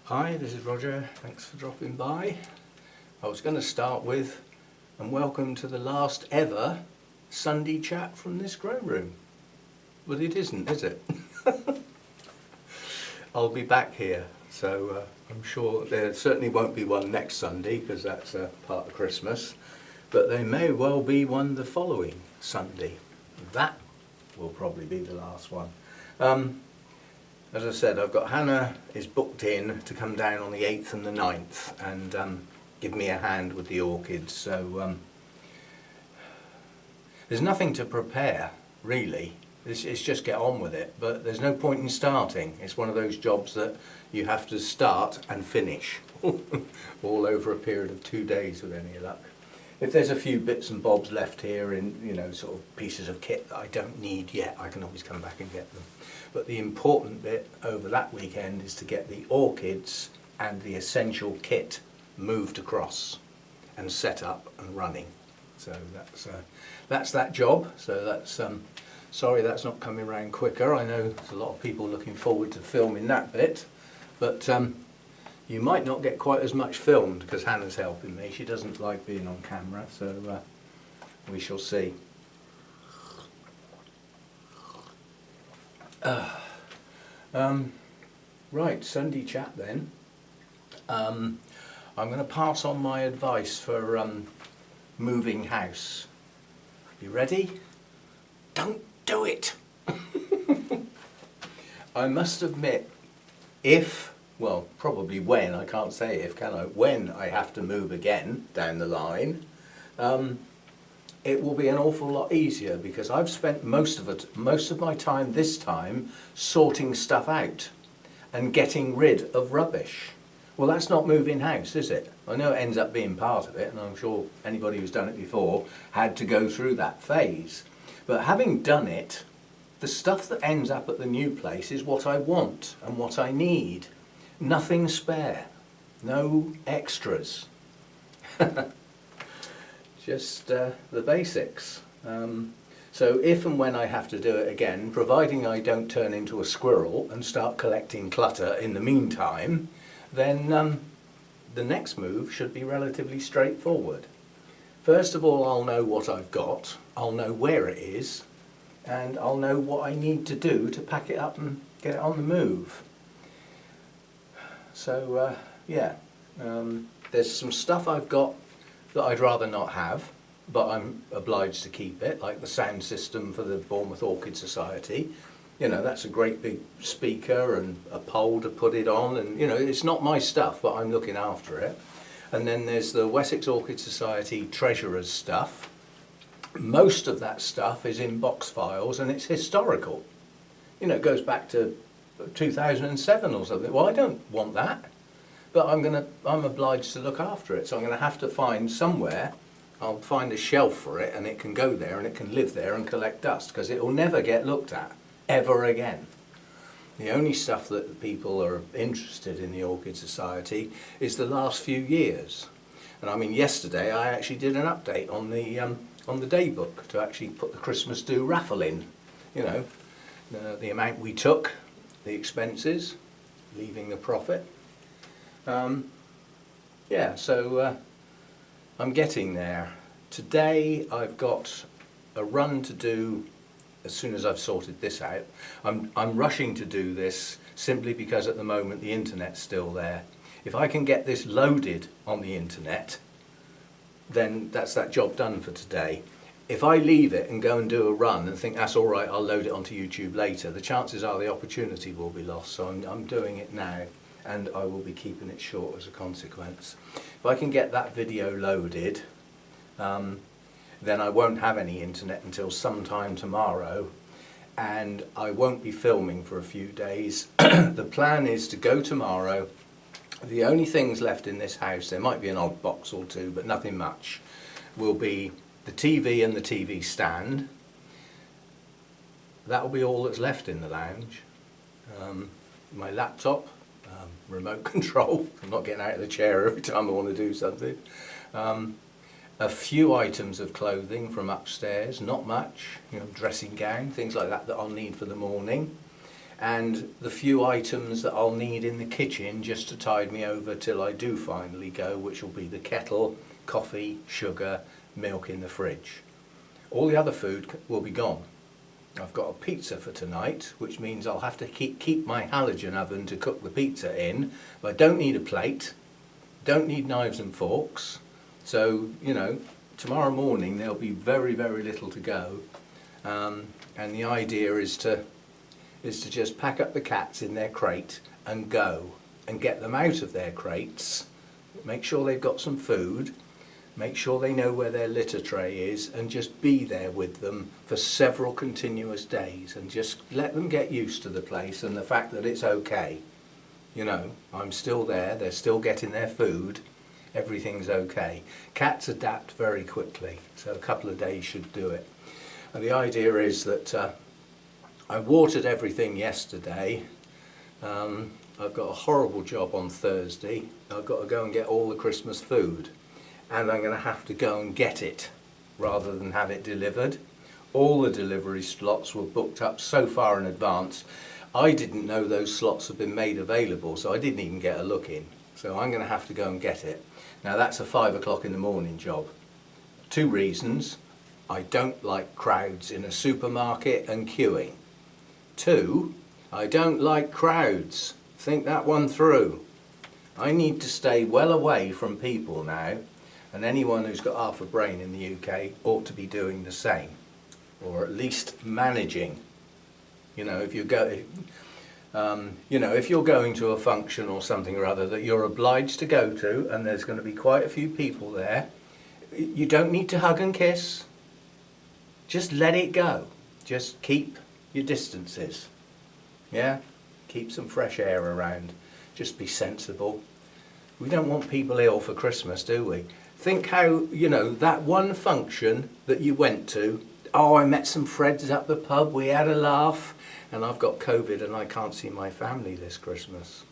Hi, this is Roger. Thanks for dropping by. I was going to start with, and welcome to the last ever Sunday chat from this grow room. But it isn't, is it? I'll be back here, so I'm sure there certainly won't be one next Sunday because that's part of Christmas. But there may well be one the following Sunday. That will probably be the last one. As I said, I've got Hannah is booked in to come down on the 8th and the 9th and give me a hand with the orchids. So there's nothing to prepare, really. It's just get on with it, but there's no point in starting. It's one of those jobs that you have to start and finish all over a period of 2 days with any luck. If there's a few bits and bobs left here in, sort of pieces of kit that I don't need yet, I can always come back and get them. But the important bit over that weekend is to get the orchids and the essential kit moved across and set up and running. So that's that job. So that's sorry that's not coming around quicker. I know there's a lot of people looking forward to filming that bit, but you might not get quite as much filmed because Hannah's helping me. She doesn't like being on camera, so we shall see. Right, Sunday chat then. I'm going to pass on my advice for moving house. You ready? Don't do it! I must admit, well, probably when, I can't say if, can I? When I have to move again down the line, it will be an awful lot easier because I've spent most of my time this time sorting stuff out and getting rid of rubbish. Well, that's not moving house, is it? I know it ends up being part of it, and I'm sure anybody who's done it before had to go through that phase. But having done it, the stuff that ends up at the new place is what I want and what I need. Nothing spare, no extras. Just the basics. So if and when I have to do it again, providing I don't turn into a squirrel and start collecting clutter in the meantime, then the next move should be relatively straightforward. First of all, I'll know what I've got, I'll know where it is, and I'll know what I need to do to pack it up and get it on the move. So there's some stuff I've got that I'd rather not have, but I'm obliged to keep it, like the sound system for the Bournemouth Orchid Society. That's a great big speaker and a pole to put it on, and it's not my stuff, but I'm looking after it. And then there's the Wessex Orchid Society Treasurer's stuff. Most of that stuff is in box files and it's historical. It goes back to 2007 or something. Well, I don't want that, but I'm obliged to look after it. So I'm going to have to find somewhere. I'll find a shelf for it, and it can go there and it can live there and collect dust because it will never get looked at ever again. The only stuff that people are interested in the Orchid Society is the last few years. And I mean, yesterday I actually did an update on the day book to actually put the Christmas do raffle in. The amount we took, the expenses, leaving the profit. So I'm getting there. Today I've got a run to do as soon as I've sorted this out. I'm rushing to do this simply because at the moment the internet's still there. If I can get this loaded on the internet, then that's that job done for today. If I leave it and go and do a run and think that's all right, I'll load it onto YouTube later, the chances are the opportunity will be lost. So I'm doing it now, and I will be keeping it short as a consequence. If I can get that video loaded, then I won't have any internet until sometime tomorrow, and I won't be filming for a few days. The plan is to go tomorrow. The only things left in this house, there might be an odd box or two, but nothing much, will be the TV and the TV stand. That'll be all that's left in the lounge. My laptop, remote control. I'm not getting out of the chair every time I want to do something. A few items of clothing from upstairs, not much, dressing gown, things like that I'll need for the morning. and the few items that I'll need in the kitchen just to tide me over till I do finally go, which will be the kettle, coffee, sugar, milk in the fridge. All the other food will be gone. I've got a pizza for tonight, which means I'll have to keep my halogen oven to cook the pizza in, but I don't need a plate, don't need knives and forks, so, you know, tomorrow morning there'll be very, very little to go, and the idea is to just pack up the cats in their crate and go and get them out of their crates, make sure they've got some food, make sure they know where their litter tray is, and just be there with them for several continuous days and just let them get used to the place and the fact that it's okay. You know, I'm still there, they're still getting their food, everything's okay. Cats adapt very quickly, so a couple of days should do it. And the idea is that I watered everything yesterday. I've got a horrible job on Thursday. I've got to go and get all the Christmas food, and I'm going to have to go and get it rather than have it delivered. All the delivery slots were booked up so far in advance. I didn't know those slots had been made available, so I didn't even get a look in. So I'm going to have to go and get it. Now that's a 5 o'clock in the morning job. 2 reasons. I don't like crowds in a supermarket and queuing. 2, I don't like crowds. Think that one through. I need to stay well away from people now, and anyone who's got half a brain in the UK ought to be doing the same, or at least managing. You know, if you're going to a function or something or other that you're obliged to go to, and there's going to be quite a few people there, you don't need to hug and kiss. Just let it go. Just keep your distances. Yeah? Keep some fresh air around. Just be sensible. We don't want people ill for Christmas, do we? Think how, you know, that one function that you went to, oh, I met some friends at the pub, we had a laugh, and I've got COVID and I can't see my family this Christmas.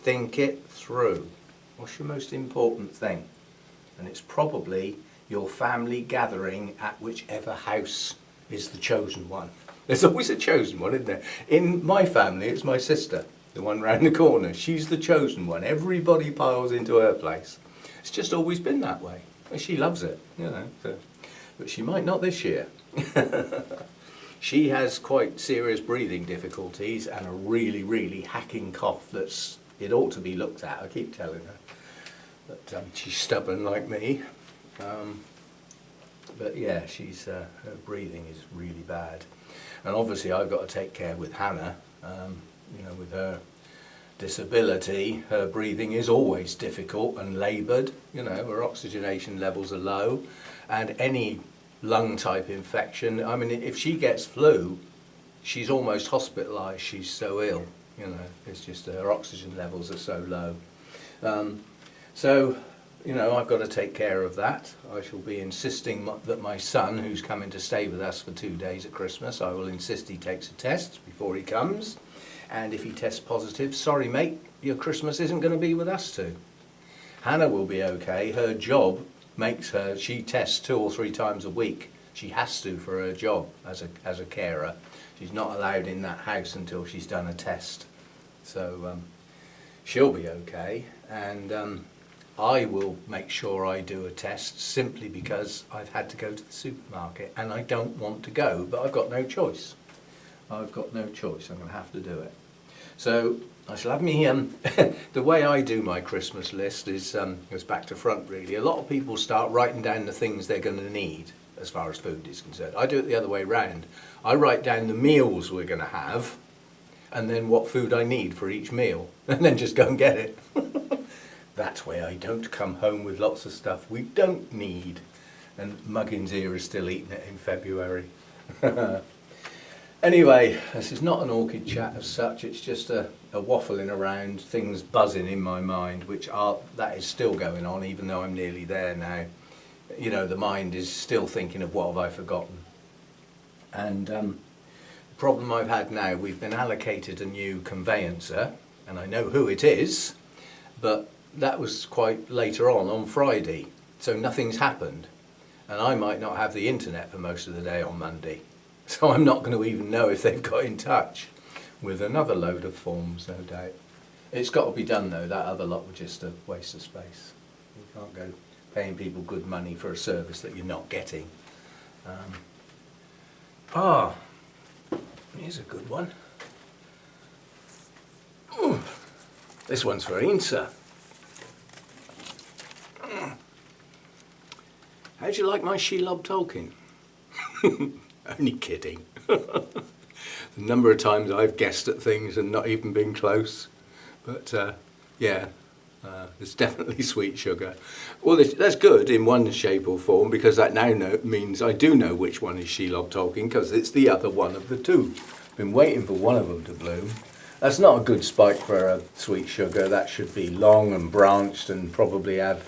Think it through. What's your most important thing? And it's probably your family gathering at whichever house is the chosen one. There's always a chosen one, isn't there? In my family, it's my sister, the one round the corner. She's the chosen one. Everybody piles into her place. It's just always been that way. She loves it, you know. So. But she might not this year. She has quite serious breathing difficulties and a really, really hacking cough it ought to be looked at. I keep telling her. But she's stubborn like me. But yeah, her breathing is really bad. And obviously I've got to take care with Hannah, you know, with her disability, her breathing is always difficult and laboured, you know, her oxygenation levels are low, and any lung type infection, I mean, if she gets flu, she's almost hospitalised, she's so ill, you know, it's just her oxygen levels are so low. So, you know, I've got to take care of that. I shall be insisting that my son, who's coming to stay with us for 2 days at Christmas, I will insist he takes a test before he comes. And if he tests positive, sorry mate, your Christmas isn't going to be with us too. Hannah will be okay. Her job makes her, she tests 2 or 3 times a week. She has to for her job as a carer. She's not allowed in that house until she's done a test. So she'll be okay. And I will make sure I do a test simply because I've had to go to the supermarket and I don't want to go, but I've got no choice. I've got no choice, I'm going to have to do it. So I shall have me, the way I do my Christmas list is goes back to front really. A lot of people start writing down the things they're going to need as far as food is concerned. I do it the other way round. I write down the meals we're going to have and then what food I need for each meal and then just go and get it. That way I don't come home with lots of stuff we don't need. And Muggin's ear is still eating it in February. Anyway, this is not an orchid chat as such, it's just a waffling around, things buzzing in my mind, that is still going on even though I'm nearly there now. You know, the mind is still thinking of what have I forgotten. And the problem I've had now, we've been allocated a new conveyancer, and I know who it is, but that was quite later on Friday, so nothing's happened. And I might not have the internet for most of the day on Monday. So I'm not going to even know if they've got in touch, with another load of forms, no doubt. It's got to be done though, that other lot was just a waste of space. You can't go paying people good money for a service that you're not getting. Here's a good one. Ooh, this one's for Insa. How'd you like my Shelob Tolkien? Only kidding. The number of times I've guessed at things and not even been close. But yeah, it's definitely sweet sugar. Well, that's good in one shape or form, because that now means I do know which one is Shelob Tolkien, because it's the other one of the two. Been waiting for one of them to bloom. That's not a good spike for a sweet sugar. That should be long and branched and probably have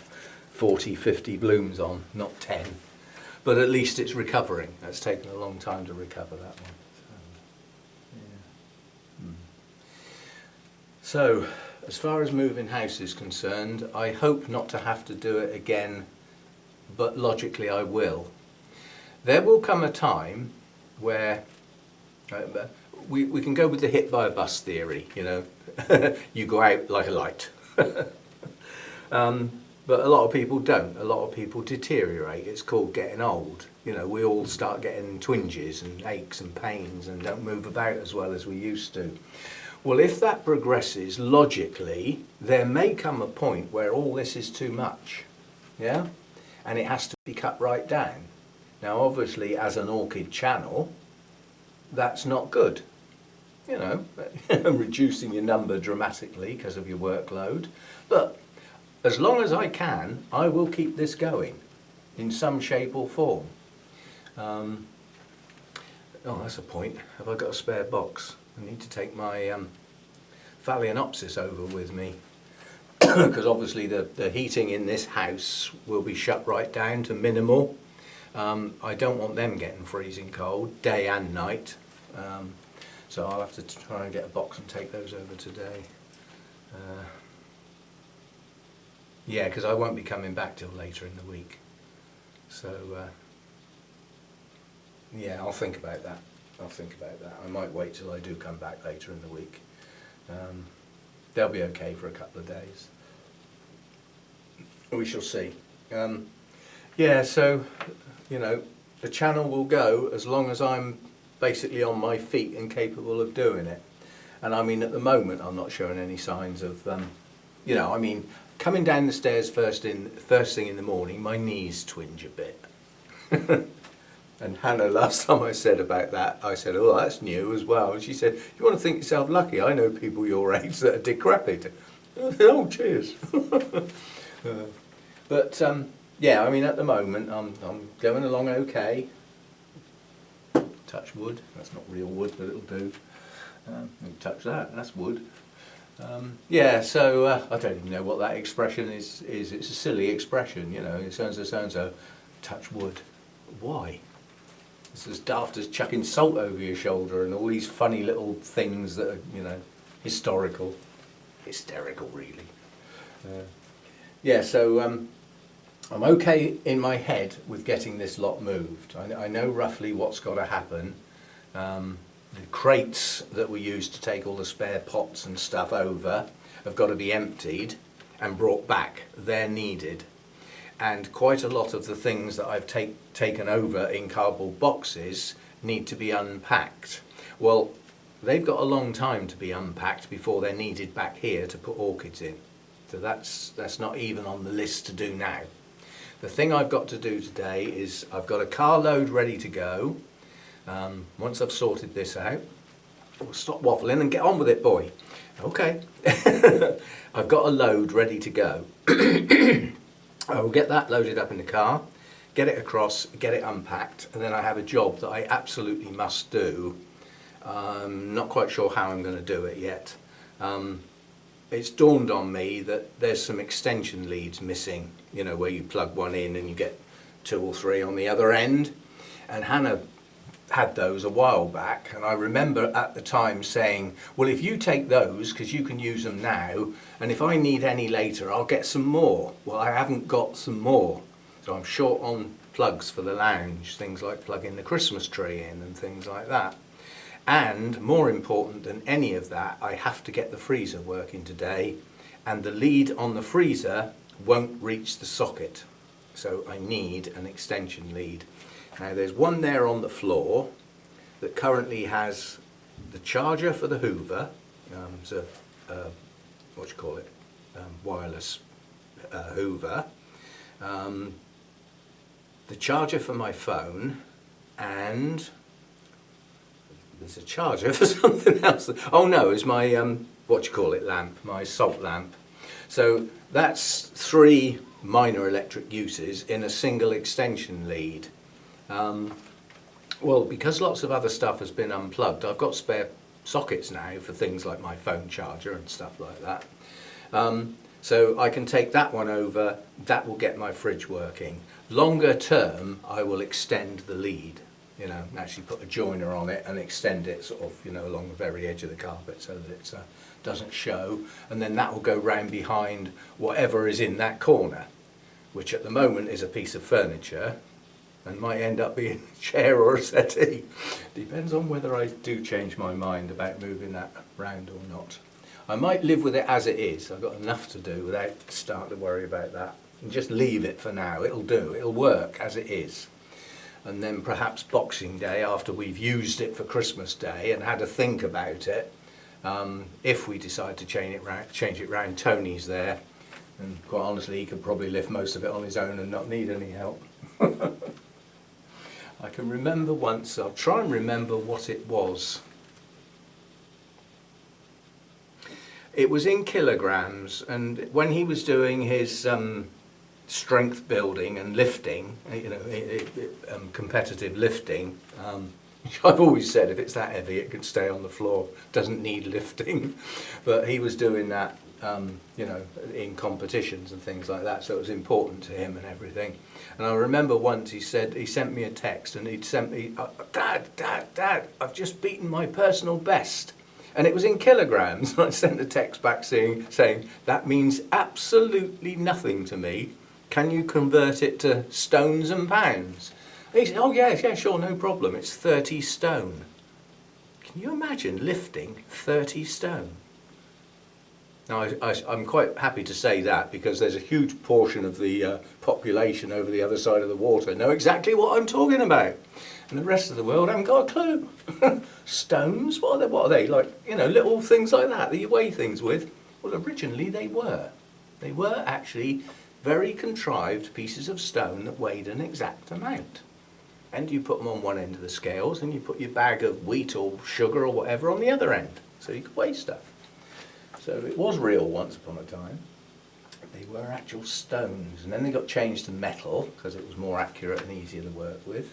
40, 50 blooms on, not 10. But at least it's recovering. That's taken a long time to recover, that one. So, as far as moving house is concerned, I hope not to have to do it again, but logically I will. There will come a time where we can go with the hit by a bus theory, you know. You go out like a light. But a lot of people don't. A lot of people deteriorate. It's called getting old. You know, we all start getting twinges and aches and pains and don't move about as well as we used to. Well, if that progresses logically, there may come a point where all this is too much, yeah? And it has to be cut right down. Now, obviously, as an orchid channel, that's not good. You know, reducing your number dramatically because of your workload. But as long as I can, I will keep this going in some shape or form. Oh, that's a point. Have I got a spare box? I need to take my Phalaenopsis over with me, because obviously the heating in this house will be shut right down to minimal. I don't want them getting freezing cold day and night, so I'll have to try and get a box and take those over today. Yeah, because I won't be coming back till later in the week, so yeah, I'll think about that. I might wait till I do come back later in the week. They'll be okay for a couple of days. We shall see. Yeah, so, you know, the channel will go as long as I'm basically on my feet and capable of doing it. And I mean, at the moment, I'm not showing any signs of, you know, I mean, coming down the stairs first thing in the morning, my knees twinge a bit. And Hannah, last time I said about that, I said, oh, that's new as well. And she said, you want to think yourself lucky? I know people your age that are decrepit. Oh, cheers. But, yeah, I mean, at the moment, I'm going along okay. Touch wood. That's not real wood, but it'll do. Touch that. That's wood. Yeah, so I don't even know what that expression is. It's a silly expression, you know. So-and-so, touch wood. Why? It's as daft as chucking salt over your shoulder and all these funny little things that are, you know, hysterical, really. Yeah, so I'm okay in my head with getting this lot moved. I know roughly what's got to happen. The crates that we use to take all the spare pots and stuff over have got to be emptied and brought back. They're needed. And quite a lot of the things that I've taken over in cardboard boxes need to be unpacked. Well, they've got a long time to be unpacked before they're needed back here to put orchids in. So that's not even on the list to do now. The thing I've got to do today is I've got a carload ready to go. Once I've sorted this out, stop waffling and get on with it, boy. Okay. I've got a load ready to go. I will get that loaded up in the car, get it across, get it unpacked, and then I have a job that I absolutely must do. Not quite sure how I'm going to do it yet. It's dawned on me that there's some extension leads missing, you know, where you plug one in and you get 2 or 3 on the other end. And Hannah had those a while back, and I remember at the time saying, well, if you take those, because you can use them now, and if I need any later, I'll get some more. Well, I haven't got some more, so I'm short on plugs for the lounge, things like plugging the Christmas tree in and things like that. And more important than any of that, I have to get the freezer working today, and the lead on the freezer won't reach the socket. So I need an extension lead. Now there's one there on the floor that currently has the charger for the Hoover, so what do you call it, wireless Hoover, the charger for my phone, and there's a charger for something else. Oh no, it's my what do you call it, lamp, my salt lamp. So that's 3 minor electric uses in a single extension lead. Well, because lots of other stuff has been unplugged, I've got spare sockets now for things like my phone charger and stuff like that. So I can take that one over, that will get my fridge working. Longer term, I will extend the lead, you know, actually put a joiner on it and extend it sort of, you know, along the very edge of the carpet so that it doesn't show. And then that will go round behind whatever is in that corner, which at the moment is a piece of furniture and might end up being a chair or a settee. Depends on whether I do change my mind about moving that round or not. I might live with it as it is. I've got enough to do without starting to worry about that. And just leave it for now. It'll do. It'll work as it is. And then perhaps Boxing Day, after we've used it for Christmas Day and had a think about it, if we decide to change it round, Tony's there. And quite honestly, he could probably lift most of it on his own and not need any help. I can remember once, I'll try and remember what it was. It was in kilograms, and when he was doing his strength building and lifting, you know, competitive lifting, I've always said if it's that heavy it could stay on the floor, doesn't need lifting, but he was doing that, you know, in competitions and things like that, so it was important to him and everything. And I remember once he sent me a text and he'd sent me, Dad, I've just beaten my personal best. And it was in kilograms. And I sent a text back saying, that means absolutely nothing to me. Can you convert it to stones and pounds? And he said, oh yeah, sure, no problem. It's 30 stone. Can you imagine lifting 30 stone? Now, I'm quite happy to say that because there's a huge portion of the population over the other side of the water know exactly what I'm talking about. And the rest of the world haven't got a clue. Stones? What are they? Like, you know, little things like that you weigh things with. Well, originally they were. They were actually very contrived pieces of stone that weighed an exact amount. And you put them on one end of the scales and you put your bag of wheat or sugar or whatever on the other end. So you could weigh stuff. So it was real once upon a time. They were actual stones. And then they got changed to metal because it was more accurate and easier to work with.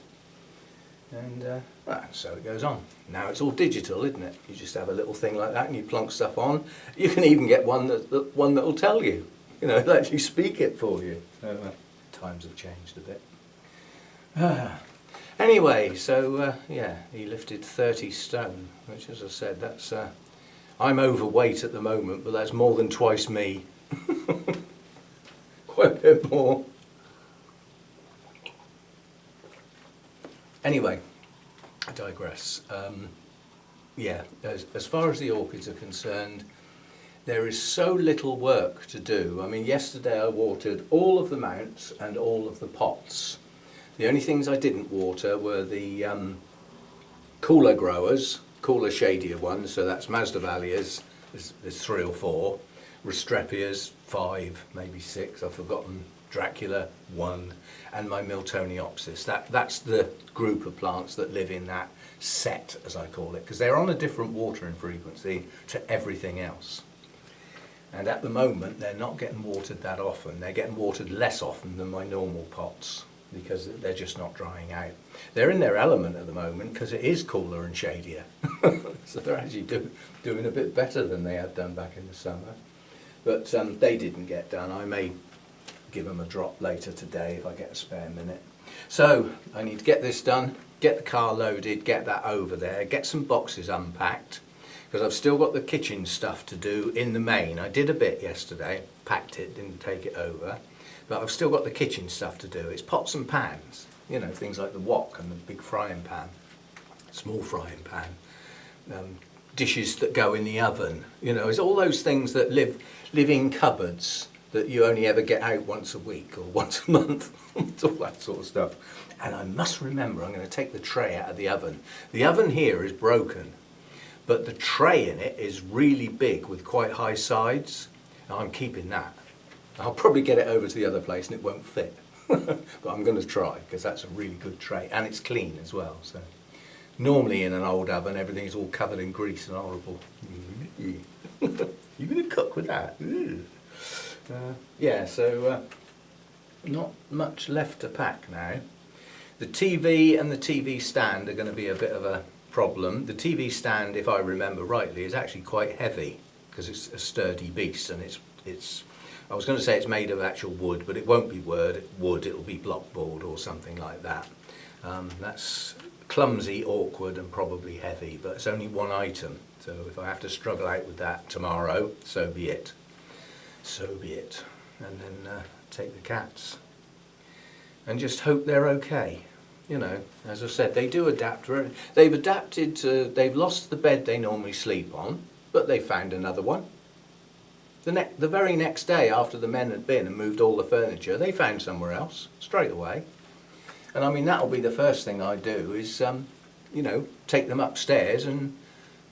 And well, so it goes on. Now it's all digital, isn't it? You just have a little thing like that and you plonk stuff on. You can even get one that will tell you. You know, it'll actually speak it for you. So times have changed a bit. Anyway, so yeah, he lifted 30 stone, which, as I said, that's I'm overweight at the moment, but that's more than twice me. Quite a bit more. Anyway, I digress. Yeah, as far as the orchids are concerned, there is so little work to do. I mean, yesterday I watered all of the mounts and all of the pots. The only things I didn't water were the cooler growers, cooler shadier ones, so that's Masdevallias, there's 3 or 4, Restrepias, 5, maybe 6, I've forgotten, Dracula, 1, and my Miltoniopsis. That's the group of plants that live in that set, as I call it, because they're on a different watering frequency to everything else. And at the moment, they're not getting watered that often. They're getting watered less often than my normal pots because they're just not drying out. They're in their element at the moment because it is cooler and shadier. So they're actually doing a bit better than they had done back in the summer. But they didn't get done. I may give them a drop later today if I get a spare minute. So I need to get this done, get the car loaded, get that over there, get some boxes unpacked, because I've still got the kitchen stuff to do in the main. I did a bit yesterday, packed it, didn't take it over, but I've still got the kitchen stuff to do. It's pots and pans, you know, things like the wok and the big frying pan, small frying pan. dishes that go in the oven. You know, it's all those things that live in cupboards that you only ever get out once a week or once a month. It's all that sort of stuff. And I must remember, I'm going to take the tray out of the oven. The oven here is broken, but the tray in it is really big with quite high sides. And I'm keeping that. I'll probably get it over to the other place and it won't fit. But I'm going to try, because that's a really good tray. And it's clean as well. So normally in an old oven, everything's all covered in grease and horrible. You're going to cook with that? Yeah, so not much left to pack now. The TV and the TV stand are going to be a bit of a problem. The TV stand, if I remember rightly, is actually quite heavy because it's a sturdy beast, and it's I was going to say it's made of actual wood, but it won't be wood, it'll be blockboard or something like that. That's clumsy, awkward and probably heavy, but it's only one item, so if I have to struggle out with that tomorrow, so be it. So be it. And then take the cats and just hope they're okay. You know, as I said, they do adapt. They've adapted to, they've lost the bed they normally sleep on, but they found another one. The very next day after the men had been and moved all the furniture, they found somewhere else straight away. And I mean, that'll be the first thing I do is, you know, take them upstairs and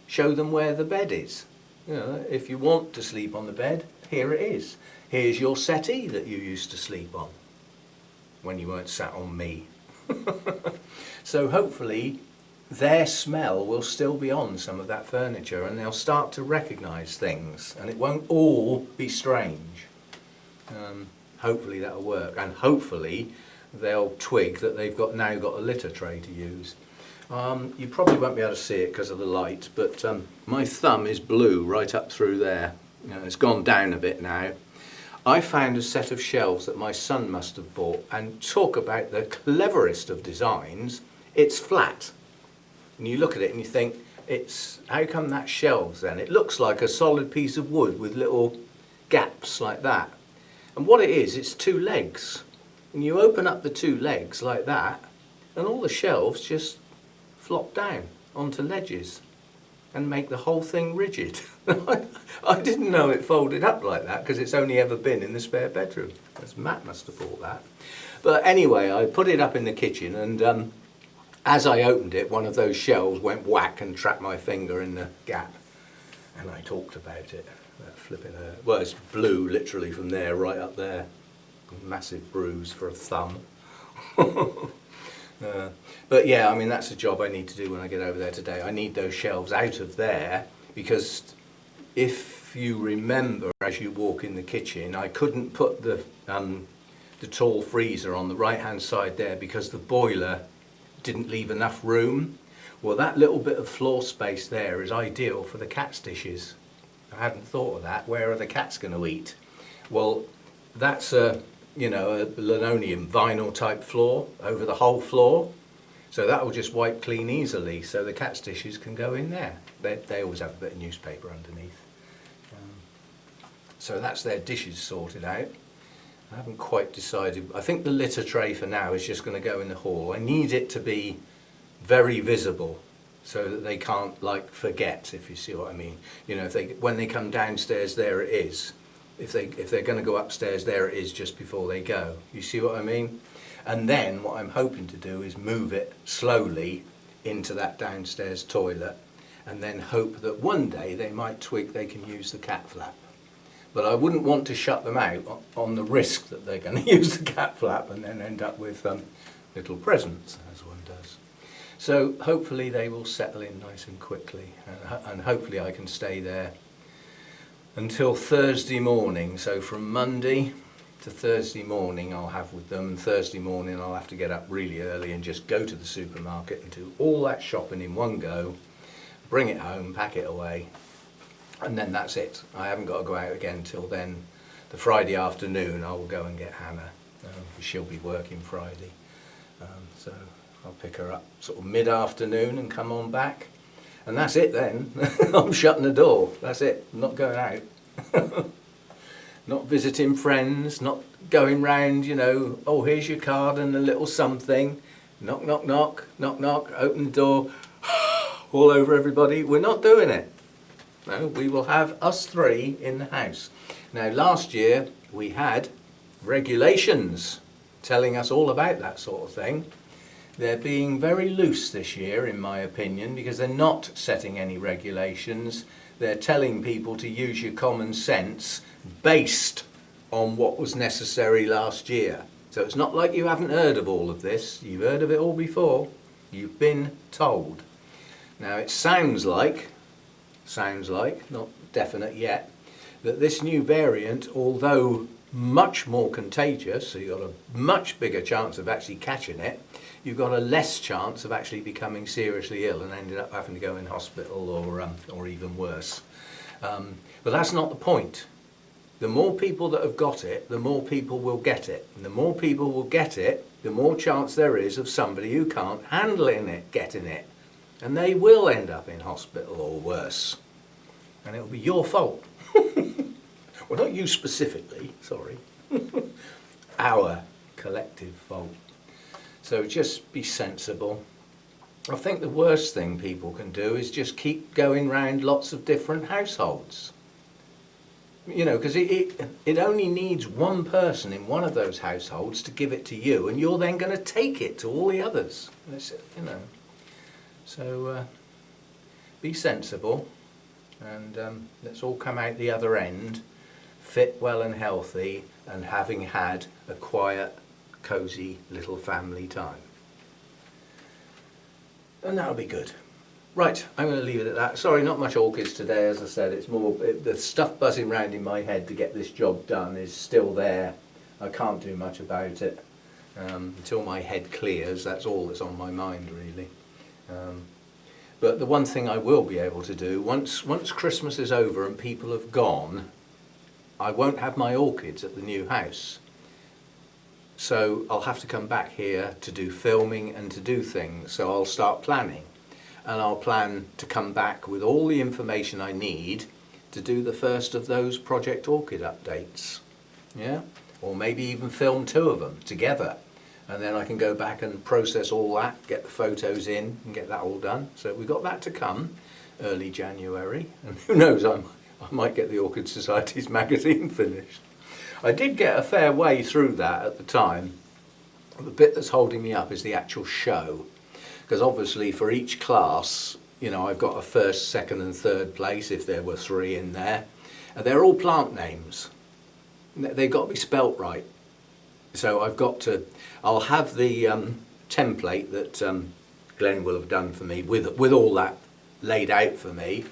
show them where the bed is. You know, if you want to sleep on the bed, here it is. Here's your settee that you used to sleep on when you weren't sat on me. So hopefully their smell will still be on some of that furniture and they'll start to recognise things and it won't all be strange. Hopefully that'll work, and hopefully they'll twig that they've now got a litter tray to use. You probably won't be able to see it because of the light, but my thumb is blue right up through there. You know, it's gone down a bit now. I found a set of shelves that my son must have bought, and talk about the cleverest of designs. It's flat. And you look at it and you think, how come that shelves then? It looks like a solid piece of wood with little gaps like that. And what it is, it's two legs. And you open up the two legs like that, and all the shelves just flop down onto ledges and make the whole thing rigid. I didn't know it folded up like that because it's only ever been in the spare bedroom. Because Matt must have bought that. But anyway, I put it up in the kitchen, and as I opened it, one of those shelves went whack and trapped my finger in the gap. And I talked about it. That flipping well, it's blue literally from there right up there. A massive bruise for a thumb. But yeah, I mean, that's a job I need to do when I get over there today. I need those shelves out of there because if you remember as you walk in the kitchen, I couldn't put the tall freezer on the right hand side there because the boiler didn't leave enough room. Well, that little bit of floor space there is ideal for the cat's dishes. I hadn't thought of that. Where are the cats going to eat? Well, that's a linoleum vinyl type floor over the whole floor. So that will just wipe clean easily, so the cat's dishes can go in there. They always have a bit of newspaper underneath. So that's their dishes sorted out. I haven't quite decided. I think the litter tray for now is just going to go in the hall. I need it to be very visible so that they can't like forget, if you see what I mean. You know, when they come downstairs, there it is. If they're going to go upstairs, there it is just before they go. You see what I mean? And then what I'm hoping to do is move it slowly into that downstairs toilet and then hope that one day they might twig they can use the cat flap. But I wouldn't want to shut them out on the risk that they're going to use the cat flap and then end up with little presents, as one does. So hopefully they will settle in nice and quickly, and hopefully I can stay there until Thursday morning. So from Monday to Thursday morning I'll have with them. Thursday morning I'll have to get up really early and just go to the supermarket and do all that shopping in one go, bring it home, pack it away, and then that's it. I haven't got to go out again till then. The Friday afternoon I will go and get Hannah. She'll be working Friday. So I'll pick her up sort of mid-afternoon and come on back. And that's it then. I'm shutting the door. That's it. I'm not going out. Not visiting friends, not going round, you know, oh, here's your card and a little something. Knock, knock, knock, knock, knock, open the door. all over everybody. We're not doing it. No, we will have us three in the house. Now, last year we had regulations telling us all about that sort of thing. They're being very loose this year, in my opinion, because they're not setting any regulations. They're telling people to use your common sense based on what was necessary last year. So it's not like you haven't heard of all of this. You've heard of it all before. You've been told. Now it sounds like, not definite yet, that this new variant, although much more contagious, so you've got a much bigger chance of actually catching it, you've got a less chance of actually becoming seriously ill and ending up having to go in hospital or even worse. But that's not the point. The more people that have got it, the more people will get it. And the more people will get it, the more chance there is of somebody who can't handle it getting it. And they will end up in hospital or worse. And it'll be your fault. Well, not you specifically, sorry. Our collective fault. So just be sensible. I think the worst thing people can do is just keep going round lots of different households. You know, because it only needs one person in one of those households to give it to you, and you're then going to take it to all the others. You know, so be sensible, and let's all come out the other end fit, well and healthy, and having had a quiet, cosy little family time. And that'll be good. Right, I'm going to leave it at that. Sorry, not much orchids today, as I said. It's more, the stuff buzzing around in my head to get this job done is still there. I can't do much about it. Until my head clears, that's all that's on my mind, really. But the one thing I will be able to do, once Christmas is over and people have gone, I won't have my orchids at the new house. So I'll have to come back here to do filming and to do things. So I'll start planning. And I'll plan to come back with all the information I need to do the first of those Project Orchid updates. Yeah? Or maybe even film 2 of them together. And then I can go back and process all that, get the photos in and get that all done. So we've got that to come early January. And who knows, I might get the Orchid Society's magazine finished. I did get a fair way through that at the time. The bit that's holding me up is the actual show. Because obviously for each class, you know, I've got a first, second and third place if there were 3 in there. And they're all plant names. They've got to be spelt right. So I'll have the template that Glenn will have done for me with all that laid out for me.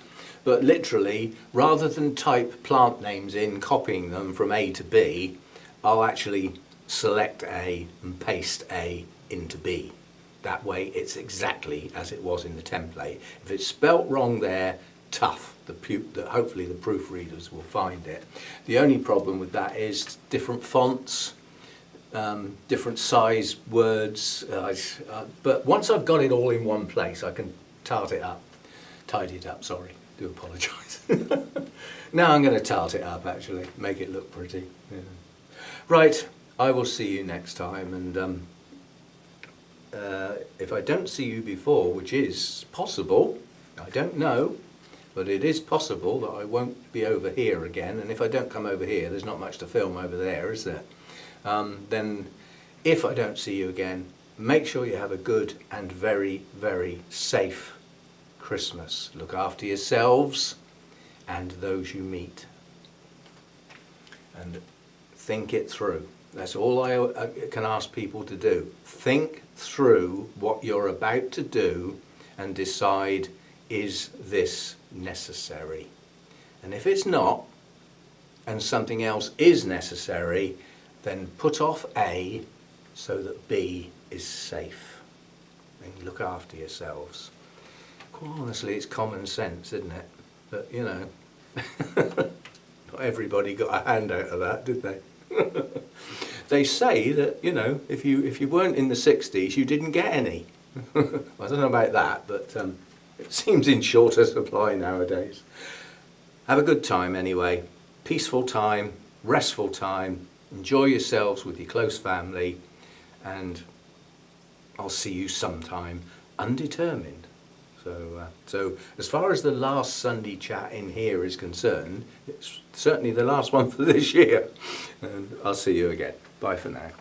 But literally, rather than type plant names in, copying them from A to B, I'll actually select A and paste A into B. That way it's exactly as it was in the template. If it's spelt wrong there, tough. Hopefully the proofreaders will find it. The only problem with that is different fonts, different size words. But once I've got it all in one place, I can tidy it up, sorry. Do apologise. Now I'm going to tart it up, actually, make it look pretty. Yeah. Right, I will see you next time, and if I don't see you before, which is possible, I don't know, but it is possible that I won't be over here again, and if I don't come over here, there's not much to film over there, is there? Then, if I don't see you again, make sure you have a good and very, very safe Christmas. Look after yourselves and those you meet. And think it through. That's all I can ask people to do. Think through what you're about to do and decide, is this necessary? And if it's not, and something else is necessary, then put off A so that B is safe. And look after yourselves. Quite honestly, it's common sense, isn't it? But, you know, not everybody got a hand out of that, did they? They say that, you know, if you weren't in the 60s, you didn't get any. I don't know about that, but it seems in shorter supply nowadays. Have a good time anyway. Peaceful time, restful time. Enjoy yourselves with your close family, and I'll see you sometime undetermined. So as far as the last Sunday chat in here is concerned, it's certainly the last one for this year. And I'll see you again. Bye for now.